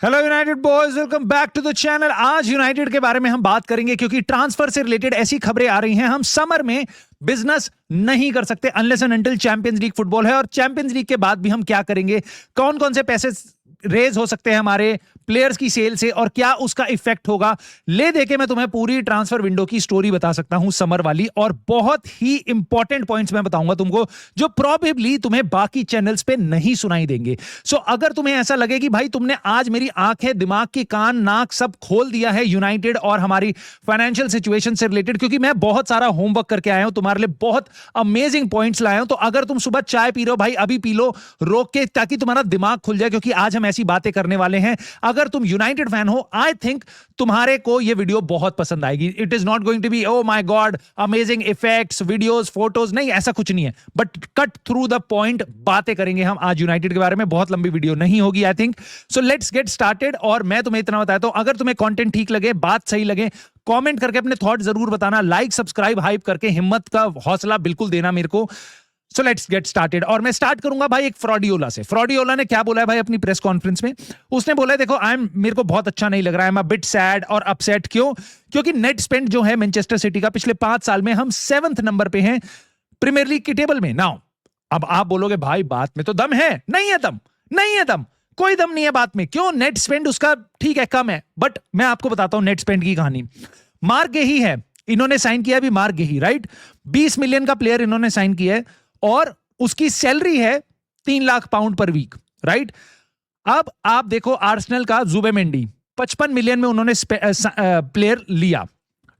Hello United boys, welcome back to the channel. आज United के बारे में हम बात करेंगे क्योंकि ट्रांसफर से रिलेटेड ऐसी खबरें आ रही हैं। हम समर में बिजनेस नहीं कर सकते unless and until champions league football है, और चैंपियंस लीग के बाद भी हम क्या करेंगे, कौन कौन से पैसे रेज हो सकते हैं हमारे प्लेयर्स की सेल से और क्या उसका इफेक्ट होगा, ले देके मैं तुम्हें पूरी ट्रांसफर विंडो की स्टोरी बता सकता हूं समर वाली, और बहुत ही इंपॉर्टेंट पॉइंट्स मैं बताऊंगा तुमको जो प्रोबेबली तुम्हें बाकी चैनल्स पे नहीं सुनाई देंगे। सो अगर तुम्हें ऐसा लगे कि भाई तुमने आज मेरी आंखें, दिमाग की कान, नाक सब खोल दिया है यूनाइटेड और हमारी फाइनेंशियल सिचुएशन से रिलेटेड, क्योंकि मैं बहुत सारा होमवर्क करके आया हूं तुम्हारे लिए, बहुत अमेजिंग पॉइंट्स लाया हूं, तो अगर तुम सुबह चाय पी रहे हो भाई अभी पी लो रोक के, ताकि तुम्हारा दिमाग खुल जाए, क्योंकि आज हम ऐसी बातें करने वाले हैं। अगर तुम यूनाइटेड फैन हो, आई थिंक तुम्हारे को यह वीडियो बहुत पसंद आएगी। It is not going to be oh my god amazing effects, videos, photos, नहीं, ऐसा कुछ नहीं है, but cut through the point बातें करेंगे हम आज यूनाइटेड के बारे में। बहुत लंबी वीडियो नहीं होगी I think. So let's get started. और मैं तुम्हें इतना बताता हूं, अगर तुम्हें कंटेंट ठीक लगे, बात सही लगे, कमेंट करके अपने थॉट जरूर बताना, लाइक सब्सक्राइब हाइप करके हिम्मत का हौसला बिल्कुल देना मेरे को। So let's get started. और मैं स्टार्ट करूंगा भाई एक फ्रॉडियोला से। फ्रॉडियोला ने क्या बोला है भाई अपनी प्रेस कॉन्फ्रेंस में? उसने बोला है, देखो मेरे को बहुत अच्छा नहीं लग रहा है, I am a bit sad और अपसेट। क्यों? क्योंकि नेट स्पेंड जो है मैनचेस्टर सिटी का पिछले 5 साल में हम 7th नंबर पे हैं प्रीमियर लीग की टेबल में। नाउ अब आप बोलोगे भाई बात में तो दम है, नहीं है दम, नहीं है दम, कोई दम नहीं है बात में। क्यों? नेट स्पेंड उसका ठीक है कम है, बट मैं आपको बताता हूं नेट स्पेंड की कहानी। मार्क गेही है, इन्होंने साइन किया अभी मार्क गेही, राइट? 20 मिलियन का प्लेयर इन्होंने साइन किया है और उसकी सैलरी है 3 lakh pound per week, right? अब आप देखो आर्सेनल का जुबेमेंडी 55 मिलियन में उन्होंने प्लेयर लिया,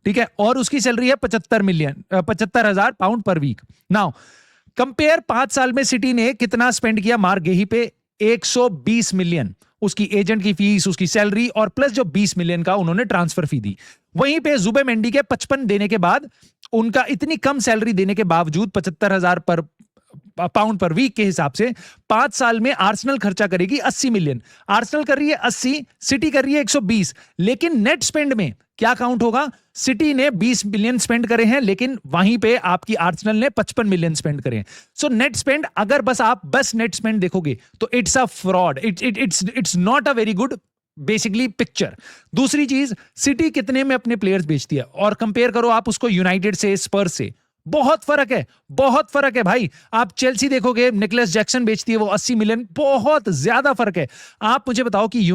ठीक है, और उसकी सैलरी है 75,000 pound per week. Now compare 5 साल में सिटी ने कितना स्पेंड किया मार्क गेही पे? 120 मिलियन उसकी एजेंट की फीस, उसकी सैलरी और प्लस जो 20 मिलियन का उन्होंने ट्रांसफर फी दी। वहीं पे जुबेमेंडी के 55 देने के बाद, उनका इतनी कम सैलरी देने के बावजूद 75,000 पर पाउंड पर वीक के हिसाब से 5 साल में आर्सेनल खर्चा करेगी 80 मिलियन। आर्सेनल कर रही है 80, सिटी कर रही है 120, लेकिन नेट स्पेंड में क्या काउंट होगा? सिटी ने 20 मिलियन स्पेंड करे हैं, लेकिन वहीं पे आपकी आर्सेनल ने 55 मिलियन स्पेंड करे हैं। सो नेट स्पेंड, अगर बस नेट स्पेंड देखोगे तो it's a fraud, it's not a very good basically picture. दूसरी चीज, सिटी कितने में अपने प्लेयर्स बेचती है और कंपेयर करो आप उसको यूनाइटेड से, स्पर्स से, बहुत फर्क है, बहुत फर्क है भाई। आप चेल्सी देखोगे, निकोलस जैक्सन बेचती है वो 80 मिलियन, बहुत ज्यादा फर्क है। आप मुझे बताओ कि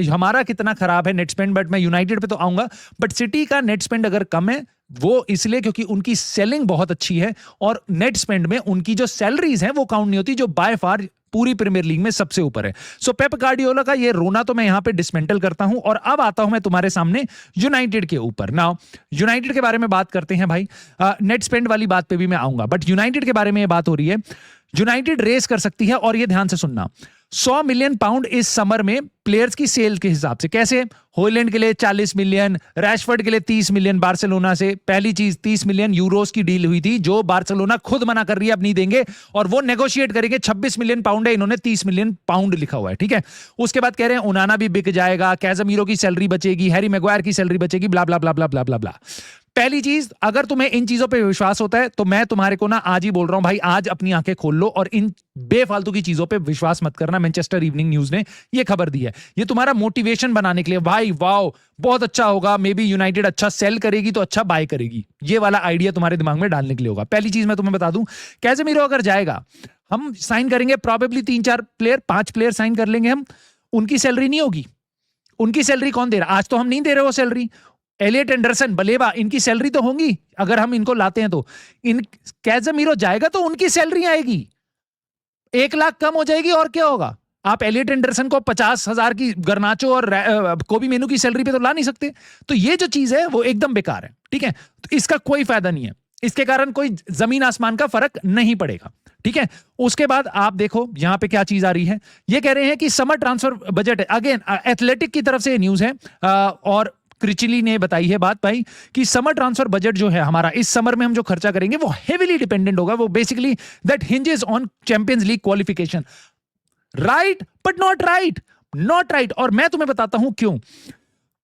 हमारा कितना खराब है नेट स्पेंड, बट मैं यूनाइटेड पे तो आऊंगा। बट सिटी का नेट स्पेंड अगर कम है वो इसलिए क्योंकि उनकी सेलिंग बहुत अच्छी है और नेट स्पेंड में उनकी जो सैलरीज हैं वो काउंट नहीं होती, जो बाय फार पूरी प्रीमियर लीग में सबसे ऊपर है। सो पेप गार्डियोला का ये रोना तो मैं यहां पे डिसमेंटल करता हूं, और अब आता हूं मैं तुम्हारे सामने यूनाइटेड के ऊपर। नाउ यूनाइटेड के बारे में बात करते हैं भाई। नेट स्पेंड वाली बात पे भी मैं आऊंगा, बट यूनाइटेड के बारे में ये बात हो रही है। यूनाइटेड रेस कर सकती है, और ये ध्यान से सुनना, 100 मिलियन पाउंड इस समर में प्लेयर्स की सेल के हिसाब से। कैसे? हॉलैंड के लिए 40 मिलियन, रैशफोर्ड के लिए 30 मिलियन बार्सिलोना से। पहली चीज, 30 मिलियन यूरोस की डील हुई थी जो बार्सिलोना खुद मना कर रही है, अब नहीं देंगे, और वो नेगोशिएट करेंगे। 26 मिलियन पाउंड है, इन्होंने 30 मिलियन पाउंड लिखा हुआ है, ठीक है। उसके बाद कह रहे हैं उनाना भी बिक जाएगा, कैज़मीरो की सैलरी बचेगी, हैरी मैग्वायर की सैलरी बचेगी, ब्ला ब्ला ब्ला ब्ला ब्ला ब्ला ब्ला। पहली चीज, अगर तुम्हें इन चीजों पे विश्वास होता है तो मैं तुम्हारे को ना आज ही बोल रहा हूं भाई, आज अपनी आंखें खोल लो और इन बेफालतू की चीजों पे विश्वास मत करना। मैनचेस्टर इवनिंग न्यूज ने ये खबर दी है, ये तुम्हारा मोटिवेशन बनाने के लिए, भाई वाओ बहुत अच्छा होगा, मे बी यूनाइटेड अच्छा सेल करेगी तो अच्छा बाय करेगी, ये वाला आइडिया तुम्हारे दिमाग में डालने के लिए होगा। पहली चीज मैं तुम्हें बता दूं, कैज़मीरो अगर जाएगा, हम साइन करेंगे प्रोबेबली 3-4 प्लेयर, 5 प्लेयर साइन कर लेंगे हम, उनकी सैलरी नहीं होगी। उनकी सैलरी कौन दे रहा? आज तो हम नहीं दे रहे वो सैलरी। एलियट एंडरसन, बलेबा, इनकी सैलरी तो होंगी अगर हम इनको लाते हैं तो। इन कैज़मीरो जाएगा तो उनकी सैलरी आएगी, 1 लाख कम हो जाएगी, और क्या होगा? आप एलियट एंडरसन को 50,000 की, गर्नाचो और कोबी मेनू की सैलरी पे तो ला नहीं सकते। तो ये जो चीज है वो एकदम बेकार है, ठीक है, तो इसका कोई फायदा नहीं है, इसके कारण कोई जमीन आसमान का फर्क नहीं पड़ेगा, ठीक है। उसके बाद आप देखो यहां पे क्या चीज आ रही है, ये कह रहे हैं कि समर ट्रांसफर बजट है, अगेन एथलेटिक की तरफ से न्यूज है, और क्रिचिली ने बताई है बात भाई कि समर ट्रांसफर बजट जो है हमारा, इस समर में हम जो खर्चा करेंगे वो हेवीली डिपेंडेंट होगा, वो basically that hinges on champions league qualification, right? But not right, not right, और मैं तुम्हें बताता हूं क्यों।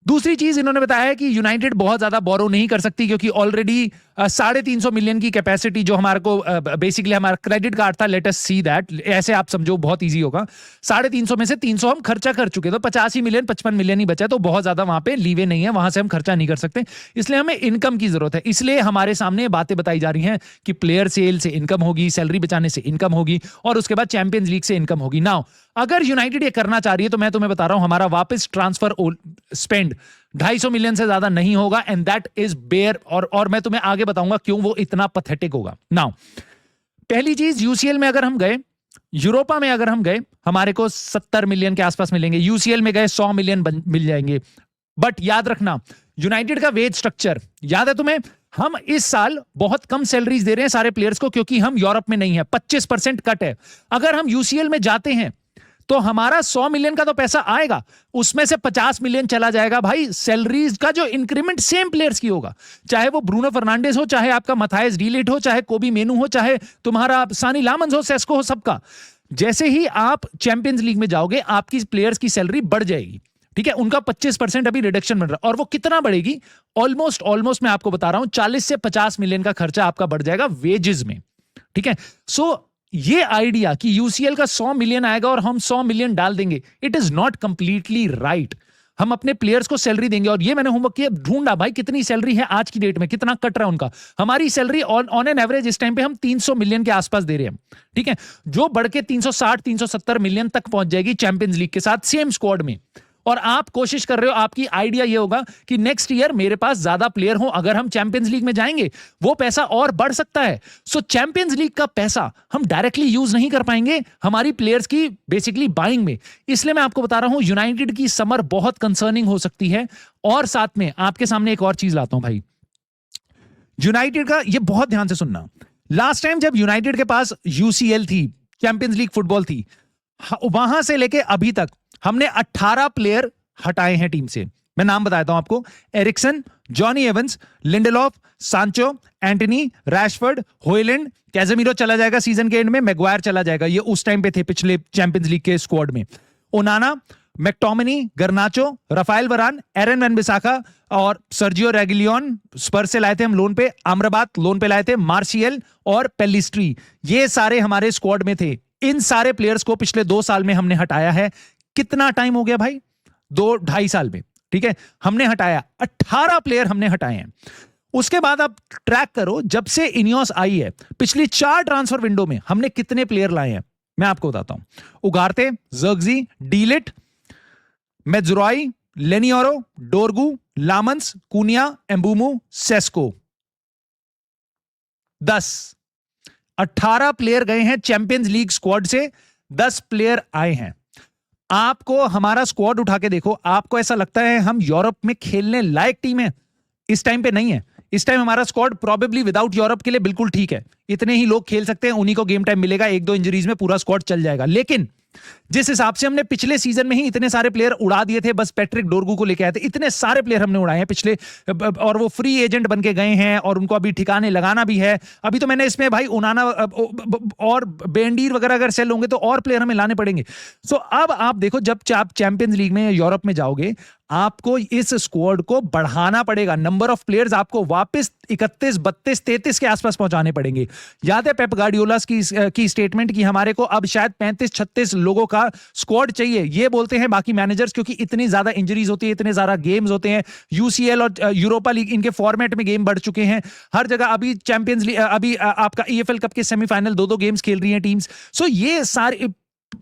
दूसरी चीज इन्होंने बताया है कि यूनाइटेड बहुत ज्यादा बोरो नहीं कर सकती क्योंकि ऑलरेडी 350 मिलियन की कैपेसिटी जो हमारे को बेसिकली हमारा क्रेडिट कार्ड था, लेट अस सी दैट, ऐसे आप समझो बहुत इजी होगा। 350 में से 300 हम खर्चा कर चुके, तो 85 मिलियन 55 मिलियन ही बचा, तो बहुत ज्यादा वहां पे लीवे नहीं है, वहां से हम खर्चा नहीं कर सकते, इसलिए हमें इनकम की जरूरत है। इसलिए हमारे सामने बातें बताई जा रही हैं कि प्लेयर सेल से इनकम होगी, सैलरी बचाने से इनकम होगी, और उसके बाद चैंपियंस लीग से इनकम होगी। नाउ अगर यूनाइटेड ये करना चाह रही है तो मैं तुम्हें बता रहा हूं, हमारा वापस ट्रांसफर स्पेंड 250 मिलियन से ज्यादा नहीं होगा, एंड दैट इज बेयर, और मैं तुम्हें आगे बताऊंगा क्यों वो इतना पथेटिक होगा। नाउ पहली चीज, यूसीएल में अगर हम गए, यूरोपा में अगर हम गए, हमारे को 70 मिलियन के आसपास मिलेंगे, यूसीएल में गए 100 मिलियन मिल जाएंगे। बट याद रखना, यूनाइटेड का वेज स्ट्रक्चर याद है तुम्हें, हम इस साल बहुत कम सैलरीज दे रहे हैं सारे प्लेयर्स को, क्योंकि हम यूरोप में नहीं है, 25% कट है। अगर हम यूसीएल में जाते हैं तो हमारा 100 मिलियन का तो पैसा आएगा, उसमें से 50 मिलियन चला जाएगा भाई सैलरीज का, जो इंक्रीमेंट सेम प्लेयर्स की होगा, चाहे वो ब्रूनो फर्नांडिस हो, चाहे आपका मथायस डीलिट हो, चाहे कोबी मेनू हो, चाहे तुम्हारा सानी लामंस हो, सेस्को हो, सबका। जैसे ही आप चैंपियंस लीग में जाओगे, आपकी प्लेयर्स की सैलरी बढ़ जाएगी, ठीक है। उनका 25% अभी रिडक्शन बन रहा है, और वो कितना बढ़ेगी, ऑलमोस्ट मैं आपको बता रहा हूं 40 से 50 मिलियन का खर्चा आपका बढ़ जाएगा वेजेस में, ठीक है। सो ये आइडिया कि यूसीएल का 100 मिलियन आएगा और हम 100 मिलियन डाल देंगे, it is not completely right. हम अपने प्लेयर्स को सैलरी देंगे, और ये मैंने होमवर्क किया, ढूंढा भाई कितनी सैलरी है आज की डेट में, कितना कट रहा है उनका। हमारी सैलरी ऑन एन एवरेज इस टाइम पे हम 300 मिलियन के आसपास दे रहे हैं, ठीक है, जो बढ़ के 360 370 मिलियन तक पहुंच जाएगी चैंपियंस लीग के साथ सेम स्क्वाड में। और आप कोशिश कर रहे हो, आपकी आइडिया ये होगा कि नेक्स्ट ईयर मेरे पास ज्यादा प्लेयर हो, अगर हम चैंपियंस लीग में जाएंगे वो पैसा और बढ़ सकता है। सो चैंपियंस लीग का पैसा हम डायरेक्टली यूज नहीं कर पाएंगे हमारी प्लेयर्स की बेसिकली बाइंग में। इसलिए मैं आपको बता रहा हूं, यूनाइटेड की समर बहुत कंसर्निंग हो सकती है। और साथ में आपके सामने एक और चीज लाता हूं भाई, यूनाइटेड का, ये बहुत ध्यान से सुनना, लास्ट टाइम जब यूनाइटेड के पास यूसीएल थी, चैंपियंस लीग फुटबॉल थी, वहां से लेके अभी तक हमने 18 प्लेयर हटाए हैं टीम से। मैं नाम बताता हूं आपको, एरिक्सन, जॉनी एवंस, लिंडेलॉफ, सांचो, एंटनी, रैशफोर्ड, होयलैंड, कैजेमीरो चला जाएगा सीजन के एंड में, मैगवायर चला जाएगा, ये उस टाइम पे थे पिछले चैंपियंस लीग के स्क्वाड में। ओनाना, मैक्टोमिनी, गर्नाचो, राफेल वरान, एरन वन-बिसाका और सर्जियो रेगिलियन स्पर्स से लाए थे हम लोन पे, अमराबात लोन पे लाए थे, मार्शियल और पेलिस्ट्री, ये सारे हमारे स्क्वाड में थे। इन सारे प्लेयर्स को पिछले 2 साल में हमने हटाया है। कितना टाइम हो गया भाई, 2-2.5 साल में, ठीक है, हमने हटाया 18 प्लेयर हमने हटाए हैं। उसके बाद आप ट्रैक करो, जब से इनियोस आई है, पिछली 4 ट्रांसफर विंडो में हमने कितने प्लेयर लाए हैं, मैं आपको बताता हूं। उगारते, जर्गजी, डीलिट, मेजुराई, लेनियोरो, डोरगू, लामंस, कुनिया, एम्बुमू, सेस्को, 18 प्लेयर गए हैं चैंपियंस लीग स्क्वाड से, 10 प्लेयर आए हैं। आपको हमारा स्क्वाड उठा के देखो, आपको ऐसा लगता है हम यूरोप में खेलने लायक टीम है? इस टाइम पे नहीं है। इस टाइम हमारा स्क्वाड प्रोबेबली विदाउट यूरोप के लिए बिल्कुल ठीक है, इतने ही लोग खेल सकते हैं, उन्हीं को गेम टाइम मिलेगा, 1-2 इंजरीज में पूरा स्क्वाड चल जाएगा। लेकिन जिस हिसाब से हमने पिछले सीजन में ही इतने सारे प्लेयर उड़ा दिए थे, बस पैट्रिक डोरगू को लेके आए थे, इतने सारे प्लेयर हमने उड़ाए हैं पिछले, और वो फ्री एजेंट बन के गए हैं, और उनको अभी ठिकाने लगाना भी है। अभी तो मैंने इसमें भाई उनाना और बेंडीर वगैरह अगर सेल होंगे तो और प्लेयर हमें लाने पड़ेंगे। सो अब आप देखो, जब आप चैंपियंस लीग में या यूरोप में जाओगे, आपको इस स्क्वाड को बढ़ाना पड़ेगा, नंबर ऑफ प्लेयर्स आपको वापस 31, 32, 33 के आसपास पहुंचाने पड़ेंगे। याद है पेप गार्डियोला की स्टेटमेंट की हमारे को अब शायद 35-36 लोगों का स्क्वाड चाहिए, ये बोलते हैं बाकी मैनेजर्स, क्योंकि इतनी ज्यादा इंजरीज होती है, इतने ज्यादा गेम्स होते हैं, यूसीएल और यूरोपा लीग इनके फॉर्मेट में गेम बढ़ चुके हैं हर जगह। अभी चैंपियंस लीग, अभी आपका ईएफएल कप के सेमीफाइनल 2-2 गेम्स खेल रही हैं टीम्स। सो ये सारे,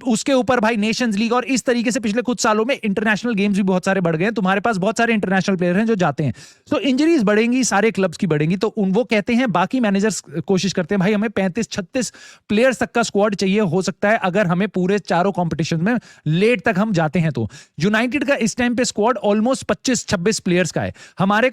उसके ऊपर भाई नेशंस लीग, और इस तरीके से पिछले कुछ सालों में इंटरनेशनल गेम्स भी बहुत सारे बढ़ गए हैं, तुम्हारे पास बहुत सारे इंटरनेशनल प्लेयर हैं जो जाते हैं, तो इंजरीज बढ़ेंगी, सारे क्लब्स की बढ़ेंगी। तो वो कहते हैं, बाकी मैनेजर्स कोशिश करते हैं, भाई हमें 35-36 प्लेयर्स तक का स्क्वाड चाहिए, हो सकता है अगर हमें पूरे चारों कॉम्पिटिशन में लेट तक हम जाते हैं तो। यूनाइटेड का इस टाइम पे स्क्वाड ऑलमोस्ट 25-26 प्लेयर्स का है। हमारे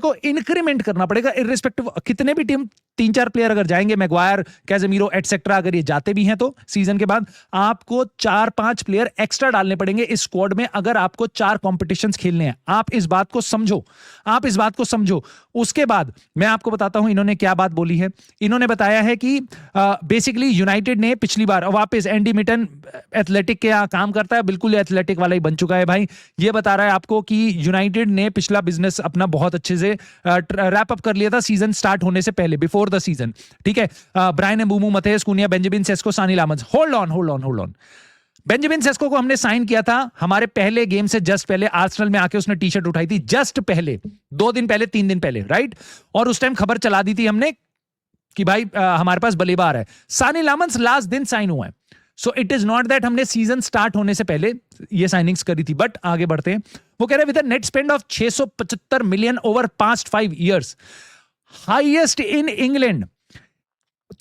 को इंक्रीमेंट करना पड़ेगा, इररिस्पेक्टिव कितने भी टीम 3-4 प्लेयर अगर जाएंगे, मैगवायर, कैजेमीरो एटसेट्रा, अगर ये जाते भी हैं तो सीजन के बाद आपको 4-5 प्लेयर एक्स्ट्रा डालने पड़ेंगे इस स्क्वाड में अगर आपको 4 कॉम्पिटिशंस खेलने हैं। आप इस बात को समझो, आप इस बात को समझो। उसके बाद मैं आपको बताता हूं इन्होंने क्या बात बोली है। इन्होंने बताया है कि बेसिकली यूनाइटेड ने पिछली बार वापस एंडी मिटन एथलेटिक के यहाँ काम करता है, बिल्कुल एथलेटिक वाला ही बन चुका है भाई। ये बता रहा है आपको कि यूनाइटेड ने पिछला बिजनेस अपना बहुत अच्छे से रैप अप कर लिया था सीजन स्टार्ट होने से पहले, बिफोर द सीजन, ठीक है। Bryan Mbeumo, Matheus Cunha, Benjamin Sesko, Senne Lammens. Hold on. Benjamin Sesko को हमने साइन किया था हमारे पहले गेम से जस्ट पहले, आर्सेनल में आके उसने टी शर्ट उठाई थी जस्ट पहले, 2 दिन पहले, 3 दिन पहले, राइट। और उस टाइम खबर चला दी थी हमने कि भाई हमारे पास बल्लेबाज है। सानी लामंस लास्ट दिन साइन हुआ है। So it is not that हमने सीजन स्टार्ट होने से पहले ये साइनिंग्स करी थी, बट आगे बढ़ते हैं। वो कह रहे हैं with a net spend of 675 million over past 5 years, highest in England.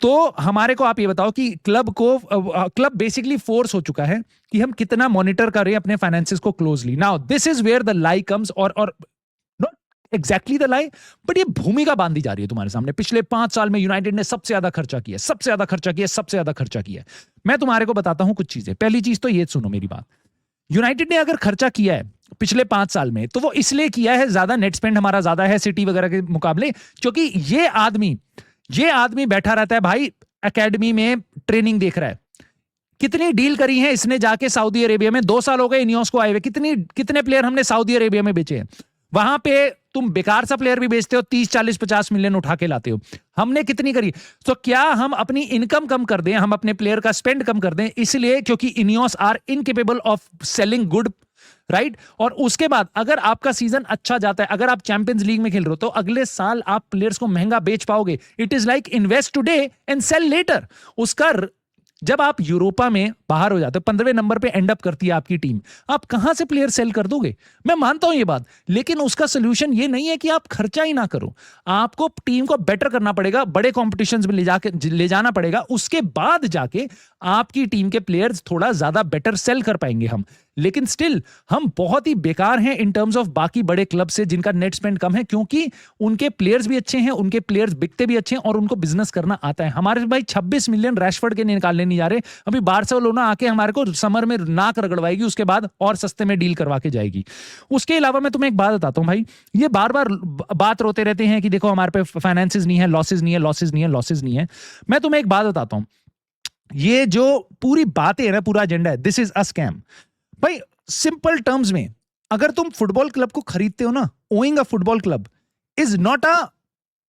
तो हमारे को आप ये बताओ कि क्लब बेसिकली फोर्स हो चुका है कि हम कितना मॉनिटर कर रहे हैं अपने फाइनेंसेस को closely. Now this is where the lie comes, और not exactly the lie, but ये भूमिका बांधी जा रही है तुम्हारे सामने। पिछले 5 साल में यूनाइटेड ने सबसे ज्यादा खर्चा किया। मैं तुम्हारे को बताता हूं कुछ चीजें। पहली चीज तो ये सुनो मेरी बात, यूनाइटेड ने अगर खर्चा किया है पिछले 5 साल में तो वो इसलिए किया है, ज्यादा नेट स्पेंड हमारा ज्यादा है सिटी वगैरह के मुकाबले, क्योंकि ये आदमी बैठा रहता है भाई एकेडमी में, ट्रेनिंग देख रहा है। कितनी डील करी है इसने जाके सऊदी अरेबिया में, 2 साल हो गए इनियोस को आए हुए, कितने प्लेयर हमने सऊदी अरेबिया में बेचे हैं। वहां पे तुम बेकार सा प्लेयर भी बेचते हो, 30, 40, 50 मिलियन उठा के लाते हो। हमने कितनी करी? तो क्या हम अपनी इनकम कम कर दें, हम अपने प्लेयर का स्पेंड कम कर दें, इसलिए क्योंकि Ineos are incapable of selling good, right. और उसके बाद अगर आपका सीजन अच्छा जाता है, अगर आप चैंपियंस लीग में खेल रहे हो, तो अगले साल आप प्लेयर्स को महंगा बेच पाओगे। It is like invest today and sell later. उसका जब आप यूरोपा में बाहर हो जाते हो, 15वें नंबर पे एंड अप करती है आपकी टीम, आप कहां से प्लेयर सेल कर दोगे? मैं मानता हूं ये बात, लेकिन उसका सोल्यूशन ये नहीं है कि आप खर्चा ही ना करो। आपको टीम को बेटर करना पड़ेगा, बड़े कॉम्पिटिशंस में ले जाना पड़ेगा, उसके बाद जाके आपकी टीम के प्लेयर्स थोड़ा ज्यादा बेटर सेल कर पाएंगे हम। लेकिन स्टिल हम बहुत ही बेकार हैं इन टर्म्स ऑफ बाकी बड़े क्लब से जिनका नेट स्पेंड कम है, क्योंकि उनके प्लेयर्स भी अच्छे हैं, उनके प्लेयर्स बिकते भी अच्छे हैं और उनको बिजनेस करना आता है। हमारे भाई 26 मिलियन रैशफोर्ड के निकालने नहीं जा रहे। अभी बार्सिलोना आके हमारे को समर में नाक रगड़वाएगी, उसके बाद और सस्ते में डील करवा के जाएगी। उसके अलावा मैं तुम्हें एक बात बताता हूं भाई, ये बार बार बात रोते रहते हैं कि देखो हमारे पे फाइनेंसेस नहीं है, लॉसेज नहीं है। मैं तुम्हें एक बात बताता हूं, ये जो पूरी बातें है ना, पूरा एजेंडा है, दिस इज अ स्कैम भाई। सिंपल टर्म्स में, अगर तुम फुटबॉल क्लब को खरीदते हो ना, owing a football club is not a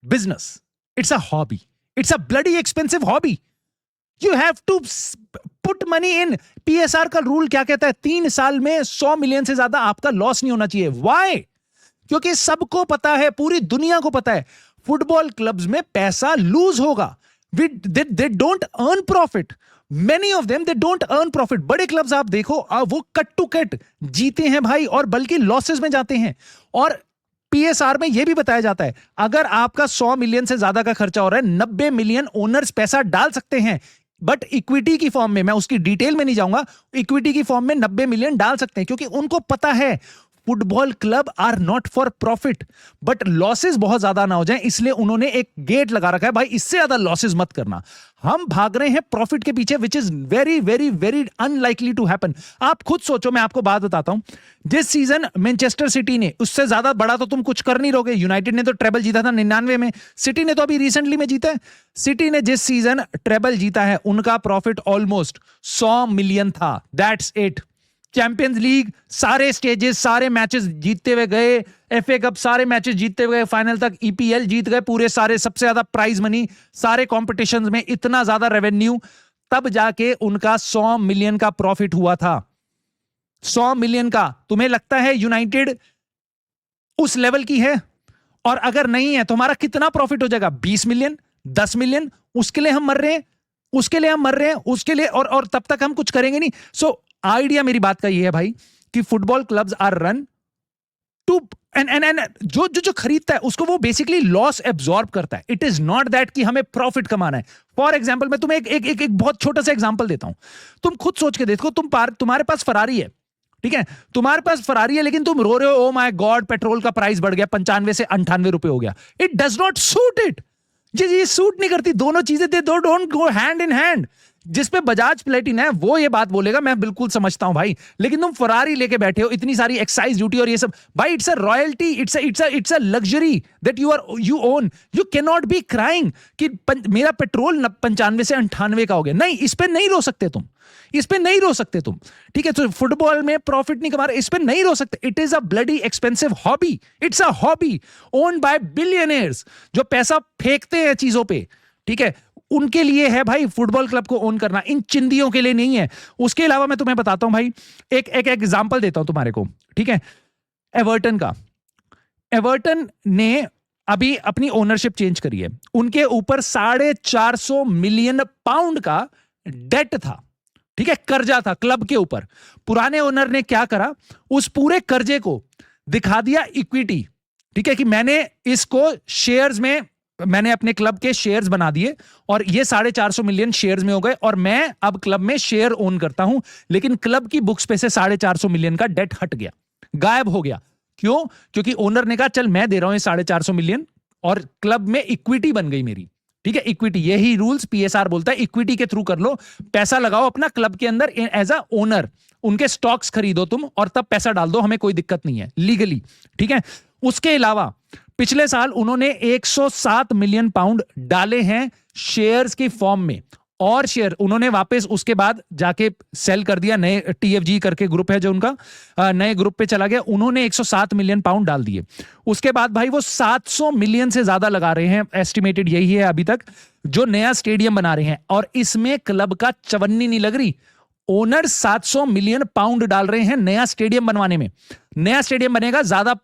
business, it's a hobby, it's a bloody expensive hobby. You have to put money in. PSR का rule क्या कहता है? 3 साल में 100 मिलियन से ज्यादा आपका लॉस नहीं होना चाहिए। व्हाई? क्योंकि सबको पता है, पूरी दुनिया को पता है, फुटबॉल क्लब्स में पैसा लूज होगा। They don't earn profit. Many of them they don't earn profit. बड़े क्लब्स आप देखो, वो कट टू कट जीते हैं भाई, और बल्कि लॉसेस में जाते हैं। और पीएसआर में यह भी बताया जाता है, अगर आपका 100 मिलियन से ज्यादा का खर्चा हो रहा है, 90 मिलियन ओनर्स पैसा डाल सकते हैं, बट इक्विटी की फॉर्म में, मैं उसकी डिटेल में नहीं जाऊंगा, इक्विटी की फॉर्म में 90 मिलियन डाल सकते हैं, क्योंकि उनको पता है football club are not for profit, but losses बहुत ज्यादा ना हो जाएं, इसलिए उन्होंने एक गेट लगा रखा है, भाई इससे ज्यादा लॉसेस मत करना। हम भाग रहे हैं प्रॉफिट के पीछे, which is very very very unlikely to happen. आप खुद सोचो, मैं आपको बात बताता हूं, जिस सीजन मैनचेस्टर सिटी ने, उससे ज्यादा बड़ा तो तुम कुछ कर नहीं रहोगे। यूनाइटेड ने तो ट्रेबल जीता था 99 में, सिटी ने तो अभी रिसेंटली में जीता है। सिटी ने जिस सीजन ट्रेबल जीता है, उनका प्रॉफिट ऑलमोस्ट 100 मिलियन था, दैट्स इट। चैंपियंस लीग सारे स्टेजेस, सारे मैचेस जीतते हुए गए, एफए कप सारे मैचेस जीतते हुए गए, फाइनल तक ईपीएल जीत गए पूरे सारे, सबसे ज्यादा प्राइज मनी सारे कॉम्पिटिशंस में, इतना ज्यादा रेवेन्यू, तब जाके उनका 100 मिलियन का प्रॉफिट हुआ था। 100 मिलियन का। तुम्हें लगता है यूनाइटेड उस लेवल की है? और अगर नहीं है तो हमारा कितना प्रॉफिट हो जाएगा? 20 मिलियन, 10 मिलियन। उसके लिए हम मर रहे हैं, उसके लिए और तब तक हम कुछ करेंगे नहीं। सो आइडिया मेरी बात का ये है भाई कि football clubs are run to end जो खरीदता है उसको वो बेसिकली लॉस एब्जॉर्ब करता है। इट इज नॉट दैट कि हमें प्रॉफिट कमाना है। फॉर एग्जांपल, मैं तुम्हें एक बहुत छोटा सा एग्जांपल देता हूं। तुम खुद सोच के देखो, तुम्हारे पास फरारी है, ठीक है, तुम्हारे पास फरारी है, लेकिन तुम रो रहे हो, ओ माय गॉड पेट्रोल का प्राइस बढ़ गया, 95 से 98 रुपए हो गया। It does not suit it. ये सूट नहीं करती, दोनों चीजें they don't go hand in hand. जिस पे बजाज प्लेटिना है वो ये बात बोलेगा, मैं बिल्कुल समझता हूं भाई, लेकिन तुम फरारी लेके बैठे हो, इतनी सारी एक्साइज ड्यूटी और ये सब, भाई it's a royalty, it's a luxury that you own. You can not be crying कि मेरा पेट्रोल 95 से 98 का हो गया। नहीं, इस पे नहीं रो सकते तुम, इस पे नहीं रो सकते तुम, ठीक है। तो फुटबॉल में प्रॉफिट नहीं कमा रहे, इस पे नहीं रो सकते। It is a bloody expensive hobby, it's a hobby owned by billionaires जो पैसा फेंकते हैं चीजों पे, ठीक है, उनके लिए है भाई फुटबॉल क्लब को ओन करना, इन चिंदियों के लिए नहीं है। उसके अलावा मैं तुम्हें बताता हूं भाई, एक एग्जांपल देता हूं तुम्हारे को, ठीक है, एवर्टन का। एवर्टन ने अभी अपनी ओनरशिप चेंज करी है, उनके ऊपर 450 मिलियन पाउंड का डेट था, ठीक है, कर्जा था क्लब के ऊपर। पुराने ओनर ने क्या करा, उस पूरे कर्जे को दिखा दिया इक्विटी, ठीक है, कि मैंने इसको शेयर्स में, मैंने अपने क्लब के शेयर्स बना दिए और ये 450 मिलियन शेयर्स में हो गए और मैं अब क्लब में शेयर ओन करता हूं। लेकिन क्लब की बुक्स पे से 450 मिलियन का डेट हट गया, गायब हो गया। क्यों? क्योंकि ओनर ने कहा चल मैं दे रहा हूं ये 450 मिलियन और क्लब में इक्विटी बन गई मेरी, ठीक है, इक्विटी। यही रूल्स पीएसआर बोलता है, इक्विटी के थ्रू कर लो, पैसा लगाओ अपना क्लब के अंदर एज अ ओनर, उनके स्टॉक्स खरीदो तुम और तब पैसा डाल दो, हमें कोई दिक्कत नहीं है लीगली, ठीक है। उसके अलावा पिछले साल उन्होंने 107 मिलियन पाउंड डाले हैं शेयर्स की फॉर्म में, और शेयर उन्होंने वापस उसके बाद जाके सेल कर दिया, नए टीएफजी करके ग्रुप है जो उनका, नए ग्रुप पे चला गया, उन्होंने 107 मिलियन पाउंड डाल दिए। उसके बाद भाई वो 700 मिलियन से ज्यादा लगा रहे हैं, एस्टिमेटेड यही है अभी तक, जो नया स्टेडियम बना रहे हैं, और इसमें क्लब का चवन्नी नहीं लग रही। ओनर 700 मिलियन पाउंड डाल रहे हैं नया स्टेडियम बनवाने में। नया स्टेडियम बनेगा, ज्यादा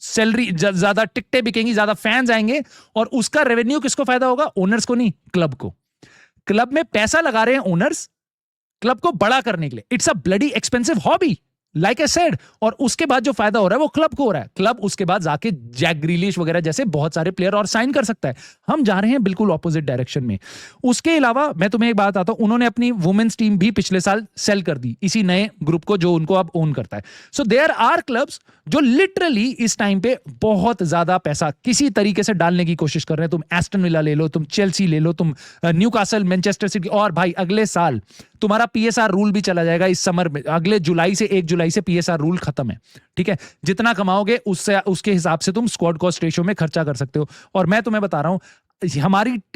सैलरी, ज्यादा टिकटें बिकेंगी, ज्यादा फैंस आएंगे, और उसका रेवेन्यू किसको फायदा होगा? ओनर्स को नहीं, क्लब को। क्लब में पैसा लगा रहे हैं ओनर्स क्लब को बड़ा करने के लिए। It's a bloody expensive hobby, like I said, और उसके बाद जो फायदा हो रहा है वो क्लब को हो रहा है। क्लब उसके बाद जाके जैक ग्रिलिश वगैरह जैसे बहुत सारे प्लेयर और साइन कर सकता है। हम जा रहे हैं बिल्कुल ऑपोजिट डायरेक्शन में। उसके अलावा मैं तुम्हें एक बात आता हूं, उन्होंने अपनी वुमेन्स टीम भी पिछले साल सेल कर दी इसी नए ग्रुप को जो उनको अब ओन करता है। सो देयर आर क्लब्स जो लिटरली इस टाइम पे बहुत ज्यादा पैसा किसी तरीके से डालने की कोशिश कर रहे हैं। तुम एस्टन विला ले लो, तुम चेल्सी ले लो, तुम न्यूकासल, मैनचेस्टर सिटी, और भाई अगले साल तुम्हारा पीएसआर रूल भी चला जाएगा इस समर में। अगले जुलाई से 1 जुलाई से पीएसआर रूल खत्म है, ठीक है। जितना कमाओगे उससे, उसके हिसाब से तुम स्क्वाड कॉस्ट रेशियो में खर्चा कर सकते हो। और मैं तुम्हें बता रहा हूं,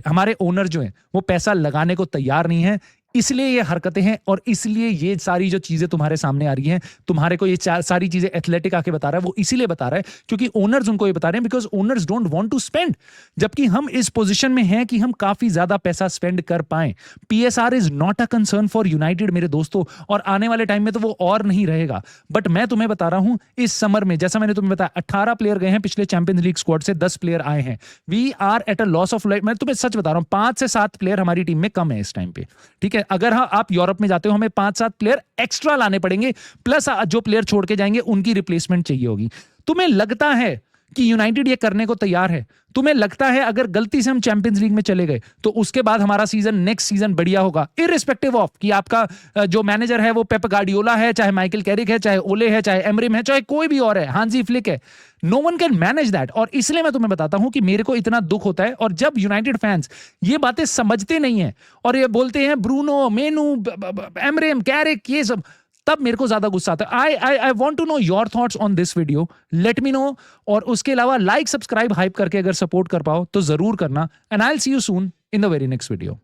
हमारे ओनर जो हैं वो पैसा लगाने को तैयार नहीं है, इसलिए ये हरकतें हैं और इसलिए ये सारी जो चीजें तुम्हारे सामने आ रही हैं। तुम्हारे को ये सारी चीजें एथलेटिक आके बता रहा है, वो इसीलिए बता रहा है क्योंकि ओनर्स उनको ये बता रहे हैं, because owners don't want to spend. जबकि हम इस पोजीशन में हैं कि हम काफी ज्यादा पैसा स्पेंड कर पाए। PSR is not a concern for United मेरे दोस्तों, और आने वाले टाइम में तो वो और नहीं रहेगा। बट मैं तुम्हें बता रहा हूं, इस समर में जैसा मैंने तुम्हें बताया 18 प्लेयर गए हैं पिछले चैंपियंस लीग स्क्वाड से, 10 प्लेयर आए हैं। We are at a loss of life. मैं तुम्हें सच बता रहा हूं, 5 से 7 प्लेयर हमारी टीम में कम है इस टाइम पे, ठीक है। अगर हाँ आप यूरोप में जाते हो, हमें 5-7 प्लेयर एक्स्ट्रा लाने पड़ेंगे, प्लस जो प्लेयर छोड़ के जाएंगे उनकी रिप्लेसमेंट चाहिए होगी। तुम्हें लगता है कि यूनाइटेड ये करने को तैयार है? तुम्हें लगता है अगर गलती से हम चैंपियंस लीग में चले गए तो उसके बाद हमारा सीजन, नेक्स्ट सीजन बढ़िया होगा, इररिस्पेक्टिव ऑफ कि आपका जो मैनेजर है वो पेप गार्डियोला है, चाहे माइकल कैरिक है, चाहे ओले है, चाहे एमरिम है, चाहे कोई भी और है, हांजी फ्लिक है, no one can manage that. और इसलिए मैं तुम्हें बताता हूं कि मेरे को इतना दुख होता है, और जब यूनाइटेड फैंस ये बातें समझते नहीं है और ये बोलते हैं ब्रूनो, मेनू, एमरिम, कैरिक, ये सब, तब मेरे को ज्यादा गुस्सा आता है। I want to know your thoughts on this video, let me know. और उसके अलावा लाइक, सब्सक्राइब, हाइप करके अगर सपोर्ट कर पाओ तो जरूर करना। And I will see you soon in the very next video.